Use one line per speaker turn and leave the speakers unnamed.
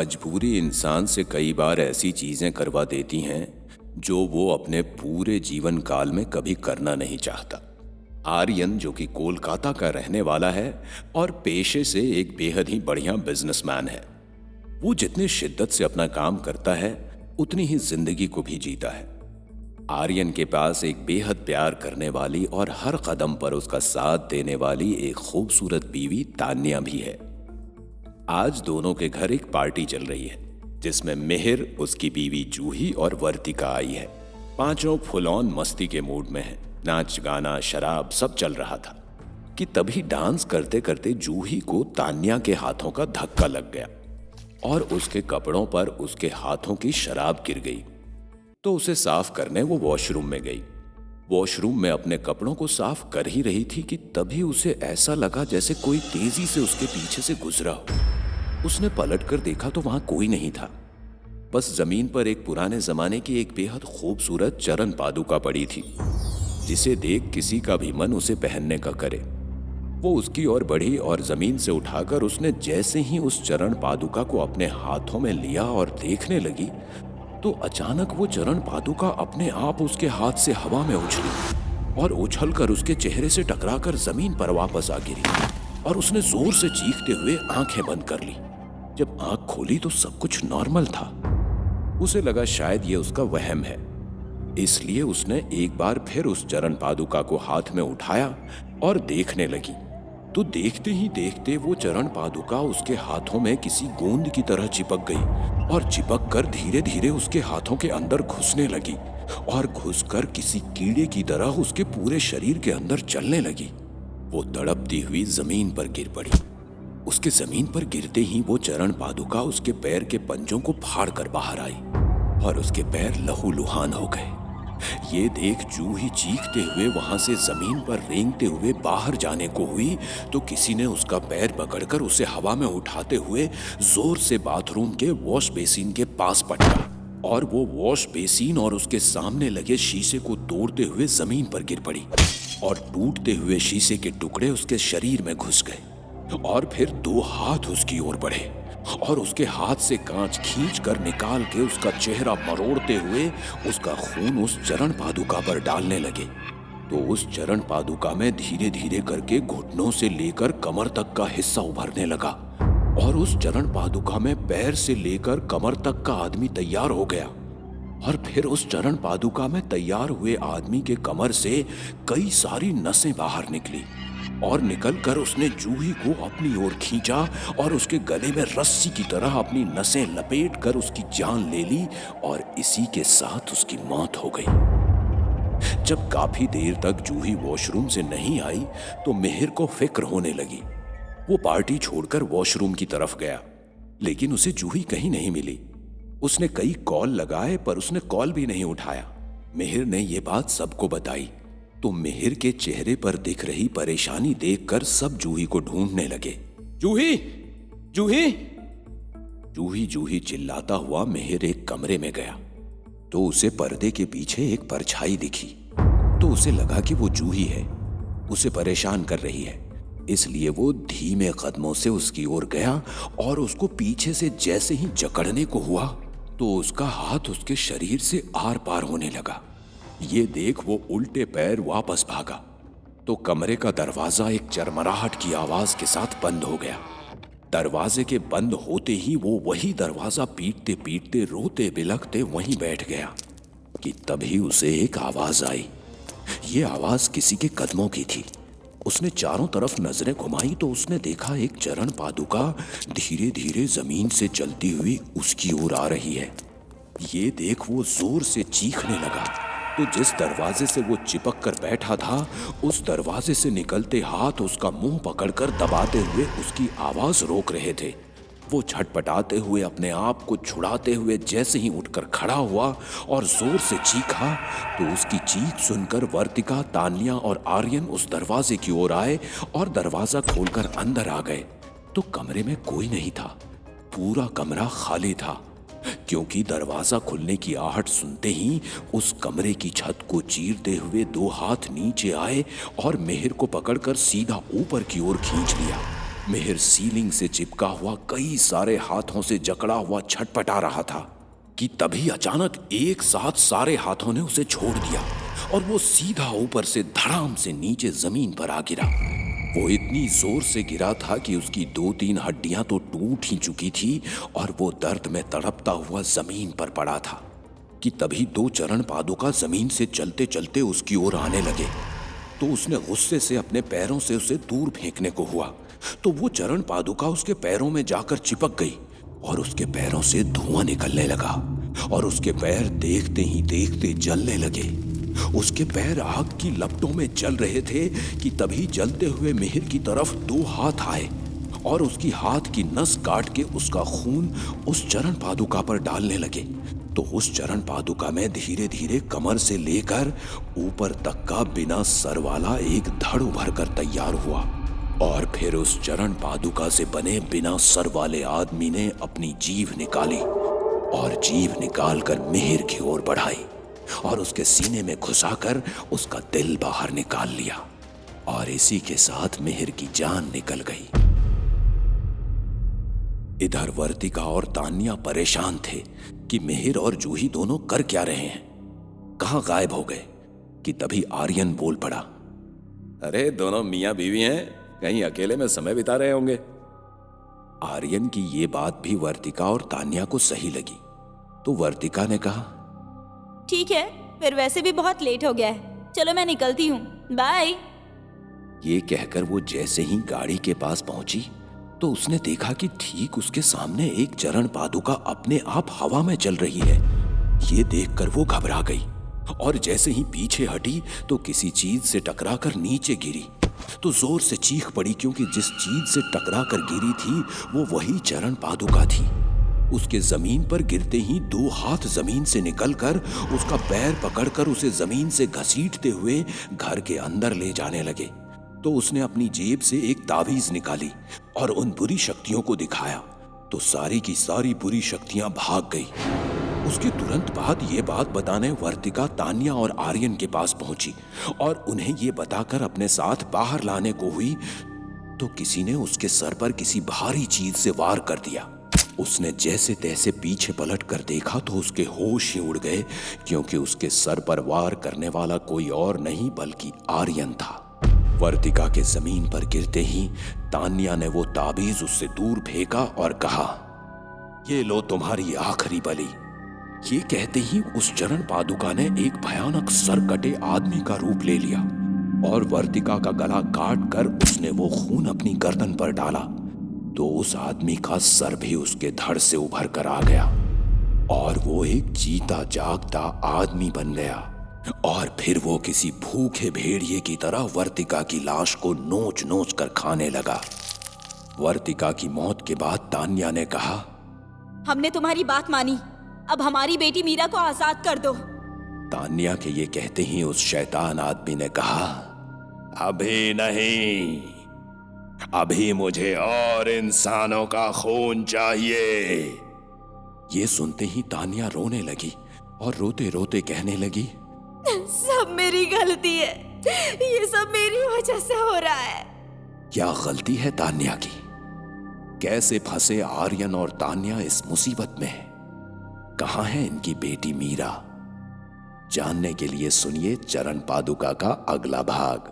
मजबूरी इंसान से कई बार ऐसी चीजें करवा देती हैं जो वो अपने पूरे जीवन काल में कभी करना नहीं चाहता। आर्यन, जो कि कोलकाता का रहने वाला है और पेशे से एक बेहद ही बढ़िया बिजनेसमैन है, वो जितनी शिद्दत से अपना काम करता है उतनी ही जिंदगी को भी जीता है। आर्यन के पास एक बेहद प्यार करने वाली और हर कदम पर उसका साथ देने वाली एक खूबसूरत बीवी तान्या भी है। आज दोनों के घर एक पार्टी चल रही है जिसमें मिहिर, उसकी बीवी जूही और वर्तिका आई है। पांचों फुल ऑन मस्ती के मूड में हैं। नाच गाना शराब सब चल रहा था कि तभी डांस करते करते जूही को तान्या के हाथों का धक्का लग गया और उसके कपड़ों पर उसके हाथों की शराब गिर गई। तो उसे साफ करने वो वॉशरूम में गई। वॉशरूम में अपने कपड़ों को साफ कर ही रही थी कि तभी उसे ऐसा लगा जैसे कोई तेजी से उसके पीछे से गुजरा हो। उसने पलटकर देखा तो वहां कोई नहीं था, बस जमीन पर एक पुराने जमाने की एक बेहद खूबसूरत चरण पादुका पड़ी थी, जिसे देख किसी का भी मन उसे पहनने का करे। वो उसकी ओर बढ़ी और जमीन से उठाकर उसने जैसे ही उस चरण पादुका को अपने हाथों में लिया और देखने लगी तो अचानक वो चरण पादुका अपने आप उसके हाथ से हवा में उछली और उछलकर उसके चेहरे से टकराकर जमीन पर वापस आ गिरी और उसने जोर से चीखते हुए आंखें बंद कर ली। जब आंख खोली तो सब कुछ नॉर्मल था। उसे लगा शायद ये उसका वहम है, इसलिए उसने एक बार फिर उस चरण पादुका को हाथ में उठाया और देखने लगी। तो देखते ही देखते वो चरण पादुका उसके हाथों में किसी गोंद की तरह चिपक गई और चिपक कर धीरे धीरे उसके हाथों के अंदर घुसने लगी और घुसकर किसी कीड़े की तरह उसके पूरे शरीर के अंदर चलने लगी। वो तड़पती हुई जमीन पर गिर पड़ी। उसके जमीन पर गिरते ही वो चरण पादुका उसके पैर के पंजों को फाड़ कर बाहर आई और उसके पैर लहूलुहान हो गए। ये देख जूही चीखते हुए वहां से जमीन पर रेंगते हुए बाहर जाने को हुई तो किसी ने उसका पैर पकड़कर उसे हवा में उठाते हुए जोर से बाथरूम के वॉश बेसिन के पास पटका और वो वॉश बेसिन और उसके सामने लगे शीशे को तोड़ते हुए जमीन पर गिर पड़ी और टूटते हुए शीशे के टुकड़े उसके शरीर में घुस गए और फिर दो हाथ उसकी ओर बढ़े और उसके हाथ से कांच खींच कर निकाल के उसका चेहरा मरोड़ते हुए उसका खून उस चरण पादुका पर डालने लगे। तो उस चरण पादुका में धीरे धीरे करके घुटनों से लेकर कमर तक का हिस्सा उभरने लगा और उस चरण पादुका में पैर से लेकर कमर तक का आदमी तैयार हो गया। और फिर उस चरण पादुका में तैयार हुए आदमी के कमर से कई सारी नसें बाहर निकली और निकलकर उसने जूही को अपनी ओर खींचा और उसके गले में रस्सी की तरह अपनी नसें लपेट कर उसकी जान ले ली और इसी के साथ उसकी मौत हो गई। जब काफी देर तक जूही वॉशरूम से नहीं आई तो मिहिर को फिक्र होने लगी। वो पार्टी छोड़कर वॉशरूम की तरफ गया, लेकिन उसे जूही कहीं नहीं मिली। उसने कई कॉल लगाए पर उसने कॉल भी नहीं उठाया। मिहिर ने ये बात सबको बताई तो मिहिर के चेहरे पर दिख रही परेशानी देखकर सब जूही को ढूंढने लगे। जूही, जूही, जूही जूही चिल्लाता हुआ मिहिर एक कमरे में गया तो उसे पर्दे के पीछे एक परछाई दिखी। तो उसे लगा कि वो जूही है, उसे परेशान कर रही है। इसलिए वो धीमे कदमों से उसकी ओर गया और उसको पीछे से जैसे ही जकड़ने को हुआ तो उसका हाथ उसके शरीर से आर पार होने लगा। ये देख वो उल्टे पैर वापस भागा तो कमरे का दरवाजा एक चरमराहट की आवाज के साथ बंद हो गया। दरवाजे के बंद होते ही वो वही दरवाजा पीटते पीटते रोते बिलखते वहीं बैठ गया कि तभी उसे एक आवाज आई। ये आवाज किसी के कदमों की थी। उसने चारों तरफ नजरें घुमाई तो उसने देखा एक चरण पादुका धीरे धीरे जमीन से चलती हुई उसकी ओर आ रही है। ये देख वो जोर से चीखने लगा तो जिस दरवाजे से वो चिपक कर बैठा था उस दरवाजे से निकलते हाथ उसका मुंह पकड़कर दबाते हुए उसकी आवाज रोक रहे थे। वो झटपटाते हुए अपने आप को छुड़ाते हुए जैसे ही उठकर खड़ा हुआ और जोर से चीखा तो उसकी चीख सुनकर वर्तिका, तान्या और आर्यन उस दरवाजे की ओर आए और दरवाजा खोलकर अंदर आ गए तो कमरे में कोई नहीं था। पूरा कमरा खाली था क्योंकि दरवाजा खुलने की आहट सुनते ही उस कमरे की छत को चीरते हुए दो हाथ नीचे आए और मिहिर को पकड़कर सीधा ऊपर की ओर खींच लिया मिहिर सीलिंग से चिपका हुआ कई सारे हाथों से जकड़ा हुआ छटपटा रहा था कि तभी अचानक एक साथ सारे हाथों ने उसे छोड़ दिया और वो सीधा ऊपर से धड़ाम से नीचे जमीन पर आ गिरा। वो इतनी जोर से गिरा था कि उसकी 2-3 हड्डियां तो टूट ही चुकी थी और वो दर्द में तड़पता हुआ जमीन पर पड़ा था कि तभी 2 चरण पादुका जमीन से चलते चलते उसकी ओर आने लगे। तो उसने गुस्से से अपने पैरों से उसे दूर फेंकने को हुआ तो वो चरण पादुका उसके पैरों में जाकर चिपक गई और उसके पैरों से धुआं निकलने लगा और उसके पैर देखते ही देखते जलने लगे। उसके पैर आग की लपटों में जल रहे थे कि तभी जलते हुए मिहिर की तरफ 2 हाथ आए और उसकी हाथ की नस काट के उसका खून उस चरण पादुका पर डालने लगे। तो उस चरण पादुका में धीरे धीरे कमर से लेकर ऊपर तक का बिना सर वाला एक धड़ उभर कर तैयार हुआ और फिर उस चरण पादुका से बने बिना सर वाले आदमी ने अपनी जीभ निकाली और जीभ निकालकर मिहिर की ओर बढ़ाई और उसके सीने में घुसाकर उसका दिल बाहर निकाल लिया और इसी के साथ मिहिर की जान निकल गई। इधर वर्तिका और तान्या परेशान थे कि मिहिर और जूही दोनों कर क्या रहे हैं, कहां गायब हो गए कि तभी आर्यन बोल पड़ा, अरे दोनों मियां बीवी हैं, कहीं अकेले में समय बिता रहे होंगे। आर्यन की ये बात भी वर्तिका और तान्या को सही लगी तो वर्तिका ने कहा,
ठीक है, फिर वैसे भी बहुत लेट हो गया है, चलो मैं निकलती हूँ, बाय।
ये कहकर वो जैसे ही गाड़ी के पास पहुंची तो उसने देखा कि ठीक उसके सामने एक चरण पादुका अपने आप हवा में चल रही है। ये देखकर वो घबरा गई और जैसे ही पीछे हटी तो किसी चीज से टकराकर नीचे गिरी तो जोर से चीख पड़ी क्योंकि जिस चीज से टकराकर गिरी थी वो वही चरण पादुका थी। उसके जमीन पर गिरते ही 2 हाथ जमीन से निकलकर उसका पैर पकड़कर उसे जमीन से घसीटते हुए घर के अंदर ले जाने लगे। तो उसने अपनी जेब से एक ताबीज निकाली और उन बुरी शक्तियों को दिखाया तो सारी की सारी बुरी शक्तियां भाग गई। उसके तुरंत बाद ये बात बताने वर्तिका तान्या और आर्यन के पास पहुंची और उन्हें ये बताकर अपने साथ बाहर लाने को हुई तो किसी ने उसके सर पर किसी भारी चीज से वार कर दिया। उसने जैसे तैसे पीछे पलट कर देखा तो उसके होश ही उड़ गए क्योंकि उसके सर पर वार करने वाला कोई और नहीं बल्कि आर्यन था। वर्तिका के जमीन पर गिरते ही तान्या ने वो ताबीज उससे दूर फेंका और कहा, ये लो तुम्हारी आखिरी बलि। ये कहते ही उस चरण पादुका ने एक भयानक सर कटे आदमी का रूप ले लिया और वर्तिका का गला काट कर उसने वो खून अपनी गर्दन पर डाला तो उस आदमी का सर भी उसके धड़ से उभर कर आ गया और वो एक जीता जागता आदमी बन गया और फिर वो किसी भूखे भेड़िए की तरह वर्तिका की लाश को नोच नोच कर खाने लगा। वर्तिका की मौत के बाद तान्या ने कहा,
हमने तुम्हारी बात मानी, अब हमारी बेटी मीरा को आजाद कर दो।
तान्या के ये कहते ही उस शैतान आदमी ने कहा, अभी नहीं, अभी मुझे और इंसानों का खून चाहिए। ये सुनते ही तान्या रोने लगी और रोते रोते कहने लगी,
सब मेरी गलती है, ये सब मेरी वजह से हो रहा है।
क्या गलती है तान्या की? कैसे फंसे आर्यन और तान्या इस मुसीबत में? कहां है इनकी बेटी मीरा? जानने के लिए सुनिए चरण पादुका का अगला भाग।